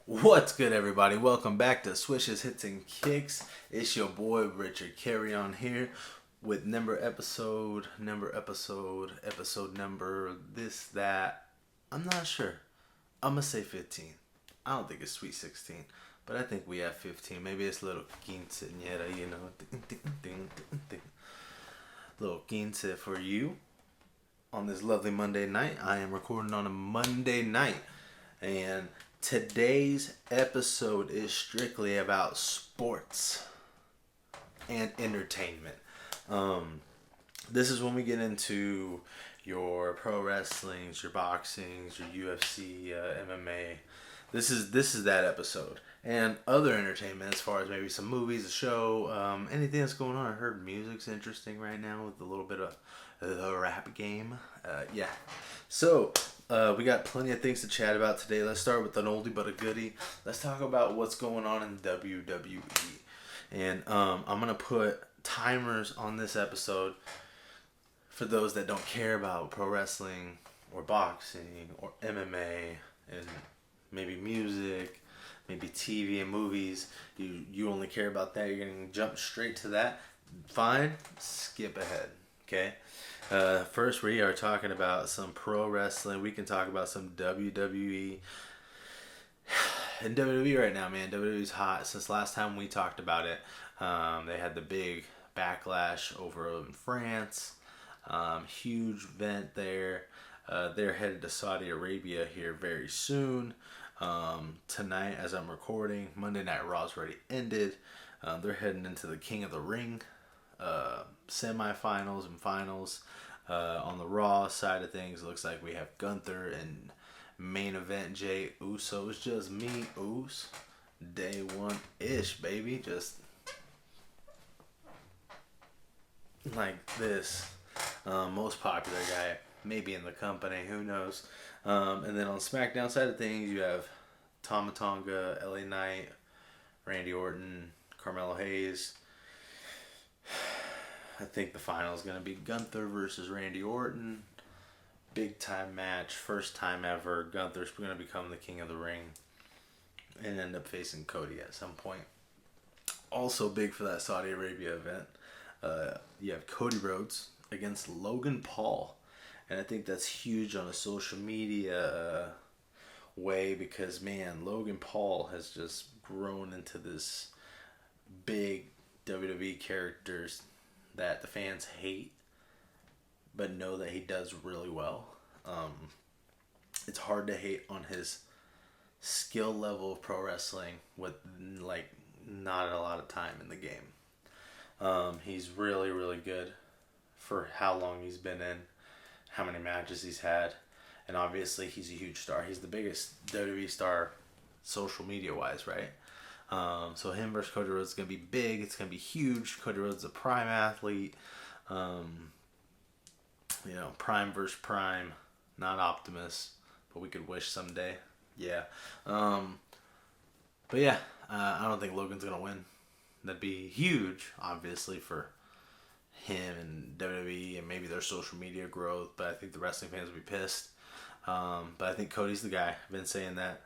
What's good, everybody? Welcome back to Swishes, Hits, and Kicks. It's your boy Richard Carry on here with episode number, this, that. I'm not sure. I'm gonna say 15. I don't think it's Sweet 16, but I think we have 15. Maybe it's a little quinceañera, you know. Little quince for you on this lovely Monday night. I am recording on a Monday night, and today's episode is strictly about sports and entertainment. This is when we get into your pro wrestlings, your boxings, your UFC, MMA. This is that episode, and other entertainment as far as maybe some movies, a show, anything that's going on. I heard music's interesting right now with a little bit of the rap game. Yeah, so we got plenty of things to chat about today. Let's start with an oldie but a goodie. Let's talk about what's going on in WWE. And I'm going to put timers on this episode for those that don't care about pro wrestling or boxing or MMA and maybe music, maybe TV and movies. You only care about that. You're going to jump straight to that. Fine. Skip ahead. Okay? First, we are talking about some pro wrestling. We can talk about some WWE. And WWE right now, man, WWE's hot. Since last time we talked about it, they had the big backlash over in France. Huge event there. They're headed to Saudi Arabia here very soon. Tonight, as I'm recording, Monday Night Raw's already ended. They're heading into the King of the Ring semifinals and finals. On the Raw side of things, it looks like we have Gunther and main event Jay Uso. It's just me, Us. Day one ish, baby. Just like this. Most popular guy, maybe in the company, who knows. And then on SmackDown side of things, you have Tama Tonga, LA Knight, Randy Orton, Carmelo Hayes. I think the final is going to be Gunther versus Randy Orton. Big time match. First time ever. Gunther's going to become the king of the ring and end up facing Cody at some point. Also big for that Saudi Arabia event. You have Cody Rhodes against Logan Paul. And I think that's huge on a social media way because, man, Logan Paul has just grown into this big WWE characters that the fans hate, but know that he does really well. It's hard to hate on his skill level of pro wrestling with like not a lot of time in the game. He's really, really good for how long he's been in, how many matches he's had, and obviously he's a huge star. He's the biggest WWE star social media wise, right? So him versus Cody Rhodes is going to be big. It's going to be huge. Cody Rhodes is a prime athlete. Prime versus prime. Not Optimus, but we could wish someday. Yeah. But yeah, I don't think Logan's going to win. That'd be huge, obviously, for him and WWE and maybe their social media growth. But I think the wrestling fans will be pissed. But I think Cody's the guy. I've been saying that.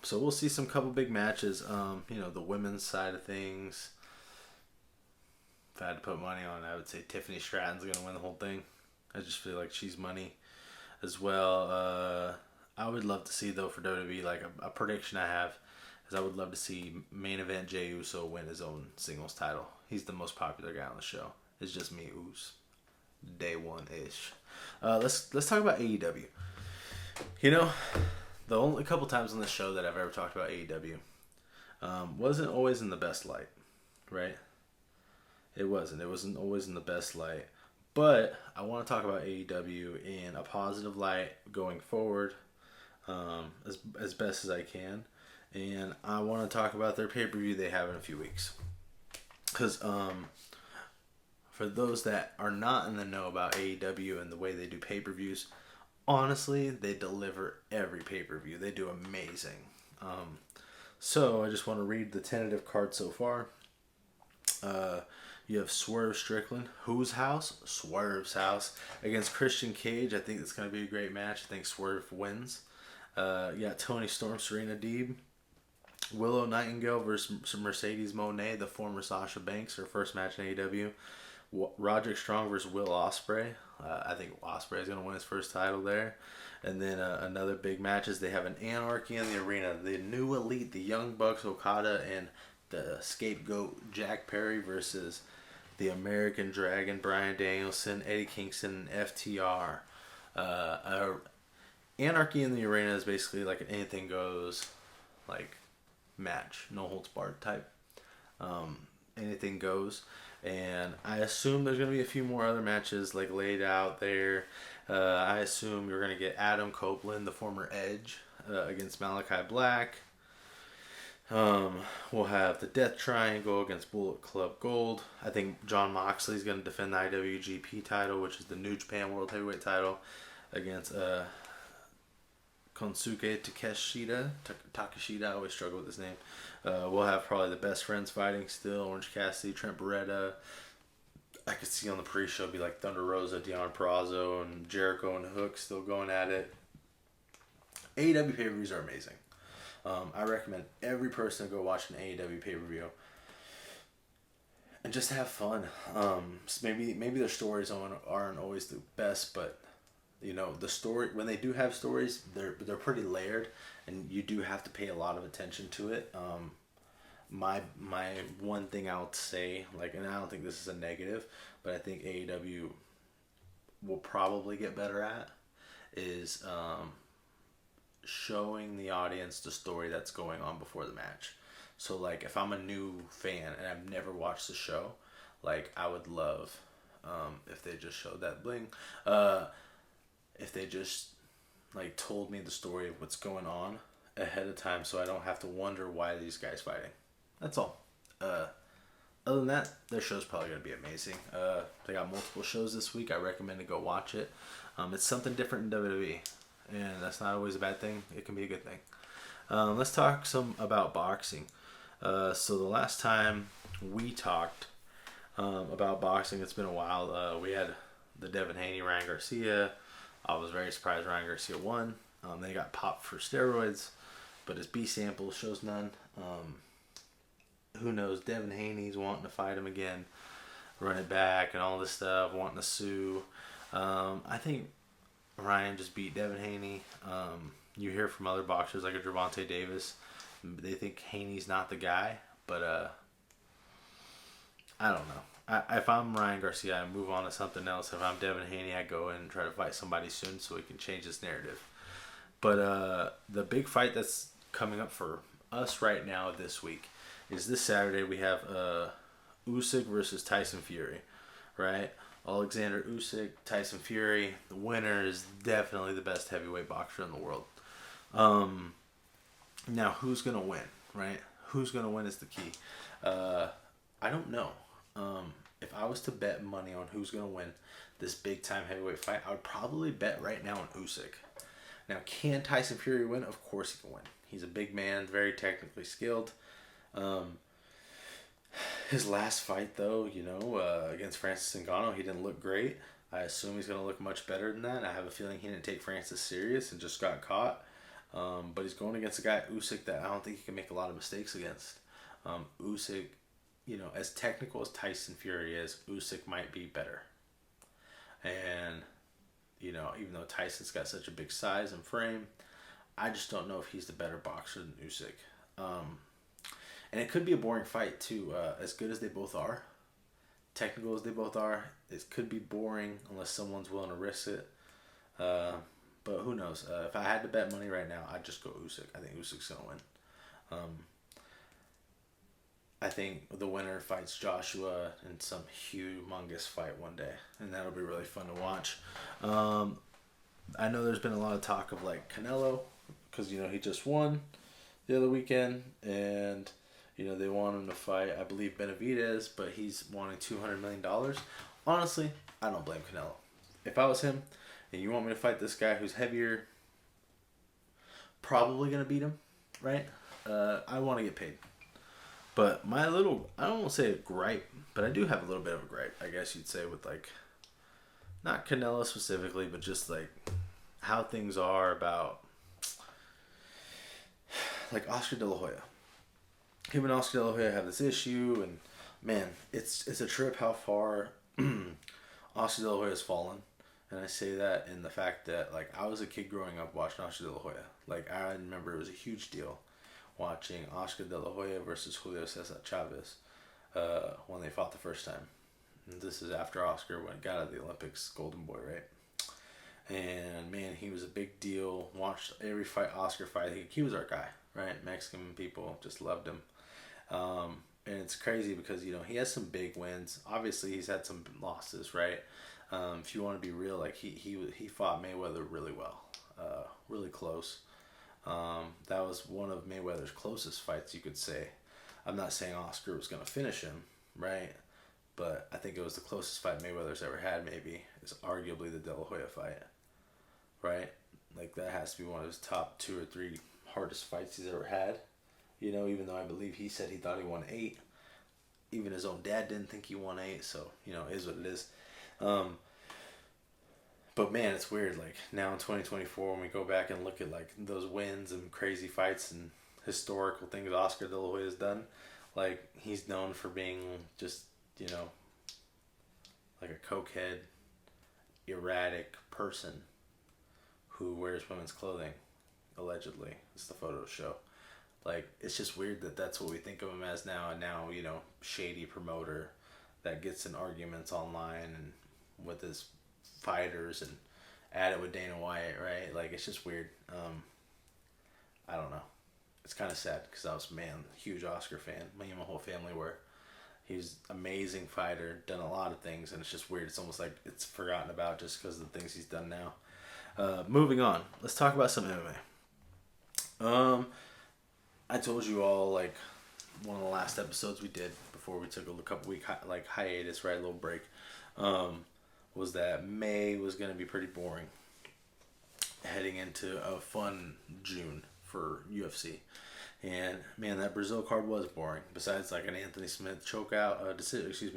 So we'll see some couple big matches. The women's side of things. If I had to put money on it, I would say Tiffany Stratton's going to win the whole thing. I just feel like she's money as well. I would love to see, though, for WWE, like a prediction I have is I would love to see main event Jey Uso win his own singles title. He's the most popular guy on the show. It's just me, Us. Day one-ish. Let's talk about AEW. The only couple times on this show that I've ever talked about AEW wasn't always in the best light, right? It wasn't. It wasn't always in the best light. But I want to talk about AEW in a positive light going forward as best as I can. And I want to talk about their pay-per-view they have in a few weeks. Because for those that are not in the know about AEW and the way they do pay-per-views, honestly, they deliver every pay-per-view. They do amazing. So I just want to read the tentative card so far. You have Swerve Strickland. Whose house? Swerve's house. Against Christian Cage. I think it's going to be a great match. I think Swerve wins. You got Tony Storm, Serena Deeb. Willow Nightingale versus Mercedes Moné, the former Sasha Banks, her first match in AEW. Roderick Strong versus Will Ospreay. I think Ospreay is going to win his first title there. And then another big match is they have an Anarchy in the arena. The new elite, the Young Bucks, Okada, and the scapegoat Jack Perry versus the American Dragon, Bryan Danielson, Eddie Kingston, and FTR. Anarchy in the arena is basically like an anything goes, like match, no holds barred type. Anything goes. And I assume there's going to be a few more other matches like laid out there. I assume you're going to get Adam Copeland, the former Edge, against Malachi Black. We'll have the Death Triangle against Bullet Club Gold. I think Jon Moxley's going to defend the IWGP title, which is the New Japan World Heavyweight title, against Konsuke Takeshita. I always struggle with his name. We'll have probably the Best Friends fighting still. Orange Cassidy, Trent Beretta. I could see on the pre-show be like Thunder Rosa, Deonna Purrazzo, and Jericho and Hook still going at it. AEW pay-per-views are amazing. I recommend every person to go watch an AEW pay-per-view and just have fun. Maybe their stories aren't always the best, but you know, the story, when they do have stories, they're pretty layered, and you do have to pay a lot of attention to it. My one thing I would say, like, and I don't think this is a negative, but I think AEW will probably get better at is showing the audience the story that's going on before the match. So like, if I'm a new fan and I've never watched the show, like, I would love if they just showed that bling. If they just like told me the story of what's going on ahead of time, so I don't have to wonder why these guys fighting. That's all. Other than that, their show's probably gonna be amazing. They got multiple shows this week. I recommend to go watch it. It's something different in WWE, and that's not always a bad thing. It can be a good thing. Let's talk some about boxing. So the last time we talked about boxing, it's been a while. We had the Devin Haney, Ryan Garcia. I was very surprised Ryan Garcia won. They got popped for steroids, but his B sample shows none. Who knows? Devin Haney's wanting to fight him again, run it back, and all this stuff, wanting to sue. I think Ryan just beat Devin Haney. You hear from other boxers like a Gervonta Davis, they think Haney's not the guy, but I don't know. If I'm Ryan Garcia, I move on to something else. If I'm Devin Haney, I go in and try to fight somebody soon so we can change this narrative. But the big fight that's coming up for us right now this week is this Saturday. We have Usyk versus Tyson Fury, right? Alexander Usyk, Tyson Fury. The winner is definitely the best heavyweight boxer in the world. Now, who's going to win, right? Who's going to win is the key. I don't know. If I was to bet money on who's going to win this big-time heavyweight fight, I would probably bet right now on Usyk. Now, can Tyson Fury win? Of course he can win. He's a big man, very technically skilled. His last fight, though, against Francis Ngannou, he didn't look great. I assume he's going to look much better than that. I have a feeling he didn't take Francis serious and just got caught. But he's going against a guy, Usyk, that I don't think he can make a lot of mistakes against. Usyk, as technical as Tyson Fury is, Usyk might be better. And, even though Tyson's got such a big size and frame, I just don't know if he's the better boxer than Usyk. And it could be a boring fight, too. As good as they both are, technical as they both are, it could be boring unless someone's willing to risk it. But who knows? If I had to bet money right now, I'd just go Usyk. I think Usyk's going to win. I think the winner fights Joshua in some humongous fight one day, and that'll be really fun to watch. I know there's been a lot of talk of like Canelo, because he just won the other weekend, and they want him to fight, I believe, Benavidez, but he's wanting $200 million. Honestly, I don't blame Canelo. If I was him, and you want me to fight this guy who's heavier, probably gonna beat him, right? I want to get paid. But I don't want to say a gripe, but I do have a little bit of a gripe, I guess you'd say, with like, not Canelo specifically, but just like how things are about like Oscar De La Hoya. him and Oscar De La Hoya have this issue, and man, it's a trip how far Oscar De La Hoya has fallen. And I say that in the fact that, like, I was a kid growing up watching Oscar De La Hoya. Like, I remember it was a huge deal watching Oscar De La Hoya versus Julio Cesar Chavez when they fought the first time. And this is after Oscar got out of the Olympics, Golden Boy, right? And man, he was a big deal. Watched every fight Oscar fight. He was our guy, right? Mexican people just loved him. And it's crazy because, you know, he has some big wins. Obviously, he's had some losses, right? If you want to be real, like he fought Mayweather really well, really close. That was one of Mayweather's closest fights, you could say. I'm not saying Oscar was going to finish him, right? But I think it was the closest fight Mayweather's ever had, maybe. It's arguably the De La Hoya fight, right? Like, that has to be one of his top 2 or 3 hardest fights he's ever had. You know, even though I believe he said he thought he won 8. Even his own dad didn't think he won 8, so, you know, it is what it is. But man, it's weird. Like, now in 2024, when we go back and look at, like, those wins and crazy fights and historical things Oscar De La Hoya has done, like, he's known for being just, you know, like a cokehead, erratic person who wears women's clothing, allegedly. It's the photos show. Like, it's just weird that that's what we think of him as now, and now, you know, shady promoter that gets in arguments online and with his fighters and at it with Dana White, right? Like, it's just weird. I don't know. It's kind of sad because I was, man, huge Oscar fan. Me and my whole family were. He's an amazing fighter, done a lot of things, and it's just weird. It's almost like it's forgotten about just because of the things he's done now. Moving on. Let's talk about some MMA. I told you all, like, one of the last episodes we did before we took a couple week hiatus, right, a little break, was that May was going to be pretty boring heading into a fun June for UFC. And man, that Brazil card was boring. Besides, like, an Anthony Smith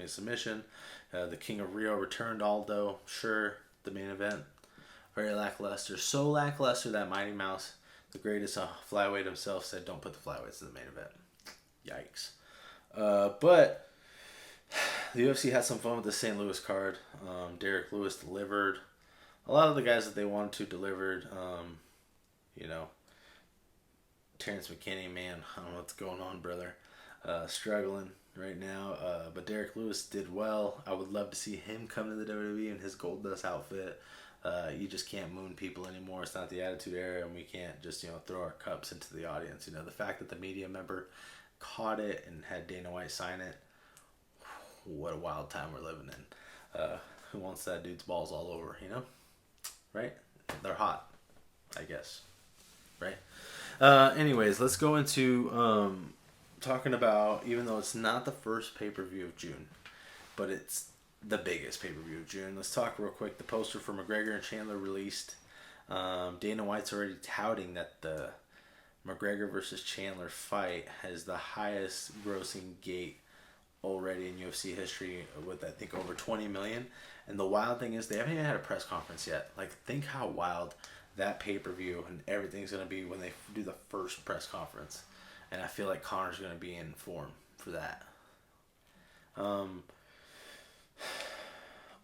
submission. The King of Rio returned Aldo. Sure, the main event, very lackluster. So lackluster that Mighty Mouse, the greatest flyweight himself, said, "Don't put the flyweights in the main event." Yikes. But the UFC had some fun with the St. Louis card. Derek Lewis delivered. A lot of the guys that they wanted to delivered. You know, Terrence McKinney, man, I don't know what's going on, brother. Struggling right now. But Derek Lewis did well. I would love to see him come to the WWE in his Gold Dust outfit. You just can't moon people anymore. It's not the Attitude Era, and we can't just, you know, throw our cups into the audience. You know, the fact that the media member caught it and had Dana White sign it, what a wild time we're living in. Who wants that dude's balls all over, you know? Right? They're hot, I guess. Right? Anyways, let's go into talking about, even though it's not the first pay-per-view of June, but it's the biggest pay-per-view of June. Let's talk real quick. The poster for McGregor and Chandler released. Dana White's already touting that the McGregor versus Chandler fight has the highest grossing gate already in UFC history, with, I think, over 20 million. And the wild thing is, they haven't even had a press conference yet. Like, think how wild that pay-per-view and everything's going to be when they do the first press conference. And I feel like Conor's going to be in form for that.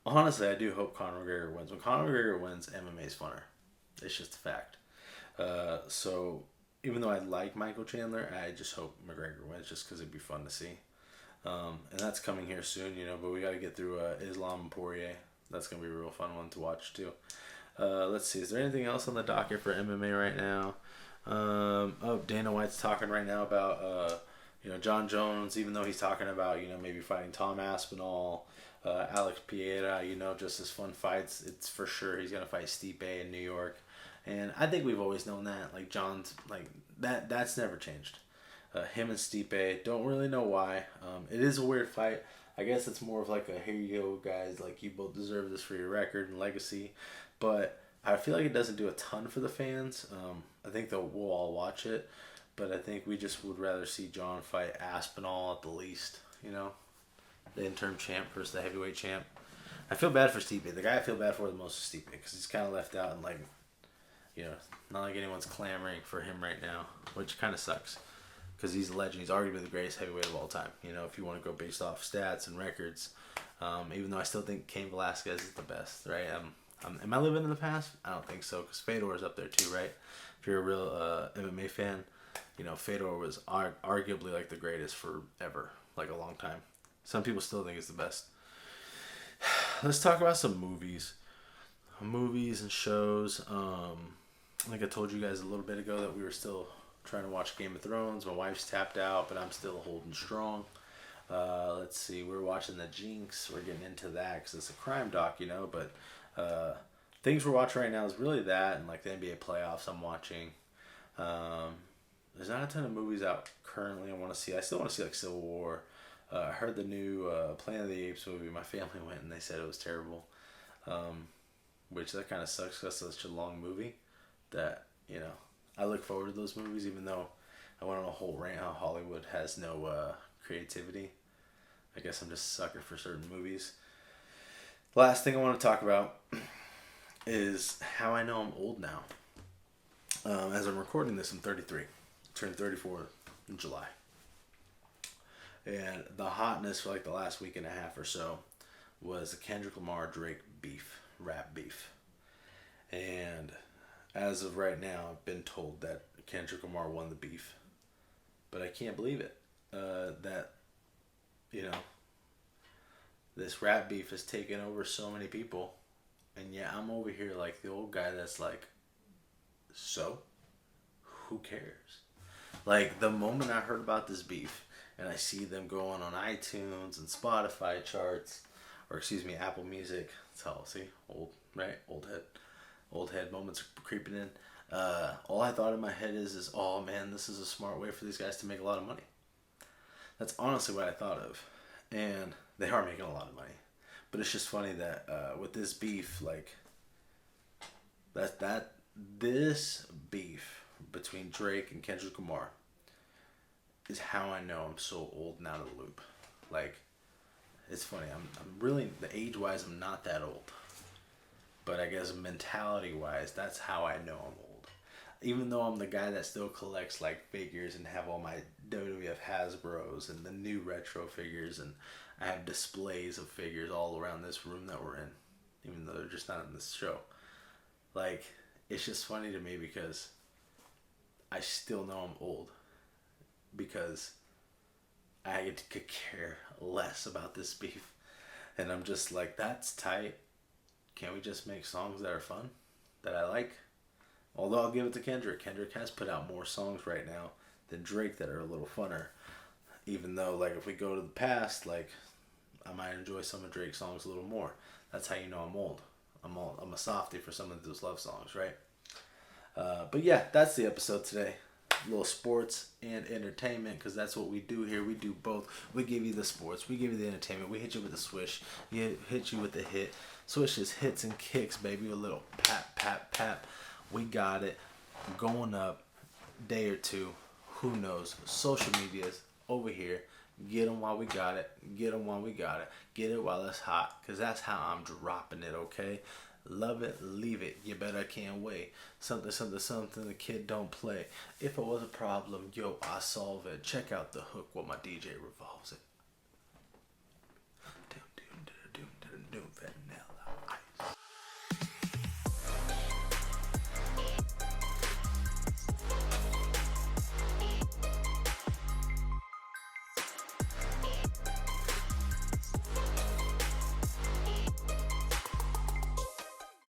Honestly, I do hope Conor McGregor wins. When Conor McGregor wins, MMA's funner. It's just a fact. So, even though I like Michael Chandler, I just hope McGregor wins just because it'd be fun to see. And that's coming here soon, you know, but we got to get through Islam and Poirier. That's going to be a real fun one to watch, too. Let's see. Is there anything else on the docket for MMA right now? Dana White's talking right now about, you know, John Jones, even though he's talking about, you know, maybe fighting Tom Aspinall, Alex Pereira, you know, just as fun fights. It's for sure he's going to fight Stipe in New York. And I think we've always known that. Like, John's, like, that's never changed. Him and Stipe, don't really know why. It is a weird fight. I guess it's more of like a, here you go, guys, like, you both deserve this for your record and legacy. But I feel like it doesn't do a ton for the fans. I think that we'll all watch it. But I think we just would rather see John fight Aspinall at the least, you know? The interim champ versus the heavyweight champ. I feel bad for Stipe. The guy I feel bad for the most is Stipe, because he's kind of left out, and, like, you know, not like anyone's clamoring for him right now, which kind of sucks. because he's a legend. He's arguably the greatest heavyweight of all time. You know, if you want to go based off stats and records, even though I still think Cain Velasquez is the best, right? Am I living in the past? I don't think so, because Fedor is up there too, right? If you're a real MMA fan, you know, Fedor was arguably like the greatest forever, like a long time. Some people still think it's the best. Let's talk about some movies and shows. Like I told you guys a little bit ago that we were still trying to watch Game of Thrones. My wife's tapped out, but I'm still holding strong. Let's see, we're watching The Jinx. We're getting into that because it's a crime doc, you know, but things we're watching right now is really that, and like the NBA playoffs I'm watching. There's not a ton of movies out currently I want to see. I still want to see like Civil War. I heard the new Planet of the Apes movie. My family went and they said it was terrible, which that kind of sucks because it's such a long movie that, you know, I look forward to those movies even though I went on a whole rant how Hollywood has no creativity. I guess I'm just a sucker for certain movies. Last thing I want to talk about is how I know I'm old now. As I'm recording this, I'm 33. Turned 34 in July. And the hotness for like the last week and a half or so was the Kendrick Lamar Drake beef, rap beef. And as of right now, I've been told that Kendrick Lamar won the beef. But I can't believe it. That, you know, this rap beef has taken over so many people. And yet I'm over here like the old guy that's like, so? Who cares? Like, the moment I heard about this beef, and I see them going on iTunes and Spotify charts, or excuse me, Apple Music. That's how, see, old, right? Old head moments creeping in. All I thought in my head is, oh man, this is a smart way for these guys to make a lot of money. That's honestly what I thought of. And they are making a lot of money. But it's just funny that with this beef, like, this beef between Drake and Kendrick Lamar is how I know I'm so old and out of the loop. Like, it's funny. I'm really, the age-wise, I'm not that old. But I guess mentality-wise, that's how I know I'm old. Even though I'm the guy that still collects, like, figures and have all my WWF Hasbros and the new retro figures, and I have displays of figures all around this room that we're in, even though they're just not in this show. Like, it's just funny to me because I still know I'm old. Because I could care less about this beef. And I'm just like, that's tight. Can't we just make songs that are fun? That I like? Although I'll give it to Kendrick. Kendrick has put out more songs right now than Drake that are a little funner. Even though, like, if we go to the past, like, I might enjoy some of Drake's songs a little more. That's how you know I'm old. I'm a softie for some of those love songs, right? But yeah, that's the episode today. A little sports and entertainment, because that's what we do here. We do both. We give you the sports, we give you the entertainment, we hit you with the swish, we hit you with the hit. Swishes, hits, and kicks, baby. A little pap, pap, pap. We got it. Going up, day or two, who knows. Social media's over here. Get them while we got it. Get them while we got it. Get it while it's hot, because that's how I'm dropping it, okay? Love it, leave it. You better can't wait. Something, something, something the kid don't play. If it was a problem, yo, I solve it. Check out the hook while my DJ revolves it.